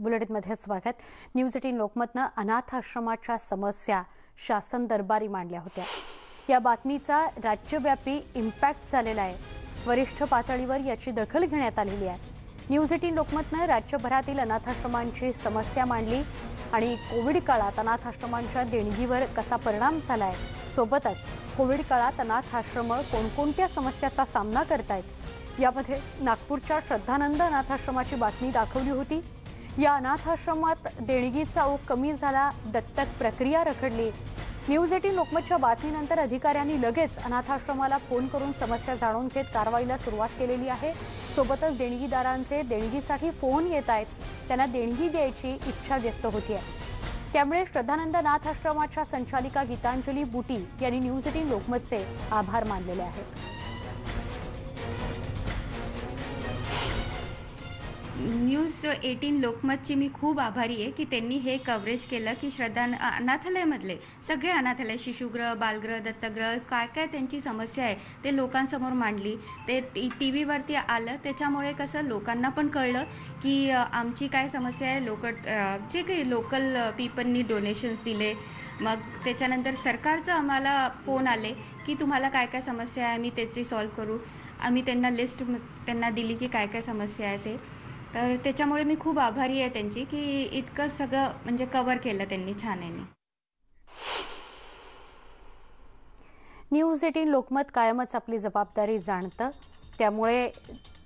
बुलेटिनमध्ये स्वागत। न्यूज 18 लोकमतनं अनाथ आश्रमाच्या समस्या शासन दरबारी मांडल्या होत्या। या बातमीचा राज्यव्यापी इम्पॅक्ट झालेला आहे। वरिष्ठ पातळीवर याची दखल घेण्यात आलेली आहे। न्यूज 18 लोकमतनं राज्यभरातील अनाथ आश्रमांची समस्या मांडली आणि कोविड काळात अनाथ आश्रमांच्या देणगीवर कसा परिणाम झालाय, सोबतच कोविड काळात अनाथ आश्रम कोणकोणत्या समस्याचा सामना करतायत यामध्ये नागपूरच्या श्रद्धानंद अनाथाश्रमाची बातमी दाखवली होती। या अनाथाश्रमात देणगीचा ओघ कमी झाला, दत्तक प्रक्रिया रखडली। न्यूज 18 लोकमतच्या बातमीनंतर अधिकाऱ्यांनी लगेच अनाथाश्रमाला फोन करून समस्या जाणून घेत कारवाईला सुरुवात केलेली आहे। सोबतच देणगीदारांचे देणगीसाठी फोन येत आहेत, त्यांना देणगी द्यायची इच्छा व्यक्त होतीये। त्यामुळे श्रद्धानंद अनाथाश्रमाच्या संचालिका गीतांजली बुटी यांनी न्यूज 18 लोकमतचे आभार मानलेले आहेत। न्यूज 18 लोकमतची मी खूप आभारी आहे की त्यांनी हे कव्हरेज केलं की अनाथालयामधले सगळे अनाथालय, शिशुगृह, बालगृह, दत्तगृह, काय काय त्यांची समस्या आहे ते लोकांसमोर मांडली। ते TV वरती आलं, त्याच्यामुळे कसं लोकांना पण कळलं की आमची काय समस्या आहे। जे काही लोकल पीपलनी डोनेशन्स दिले, मग त्याच्यानंतर सरकारचं आम्हाला फोन आले की तुम्हाला काय काय समस्या आहे, आम्ही त्याची सॉल्व्ह करू। आम्ही त्यांना लिस्ट त्यांना दिली की काय काय समस्या आहे ते। तर त्याच्यामुळे मी खूप आभारी आहे त्यांची की इतकं सगळं म्हणजे कव्हर केलं त्यांनी छानने। न्यूज 18 लोकमत कायमच आपली जबाबदारी जाणतं, त्यामुळे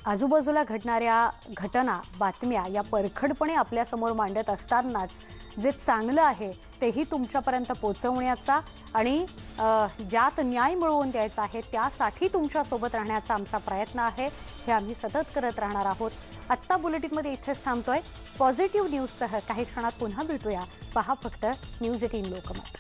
आजूबाजूला घडणाऱ्या घटना, बातम्या या परखडपणे आपल्यासमोर मांडत असतानाच जे चांगलं आहे तेही तुमच्यापर्यंत पोहोचवण्याचा आणि ज्यात न्याय मिळवून द्यायचा आहे त्यासाठी तुमच्यासोबत राहण्याचा आमचा प्रयत्न आहे। हे आम्ही सतत करत राहणार आहोत। आत्ता बुलेटिनमध्ये इथेच थांबतोय। पॉझिटिव्ह न्यूजसह काही क्षणात पुन्हा भेटूया। पहा फक्त न्यूज 18 लोकमत।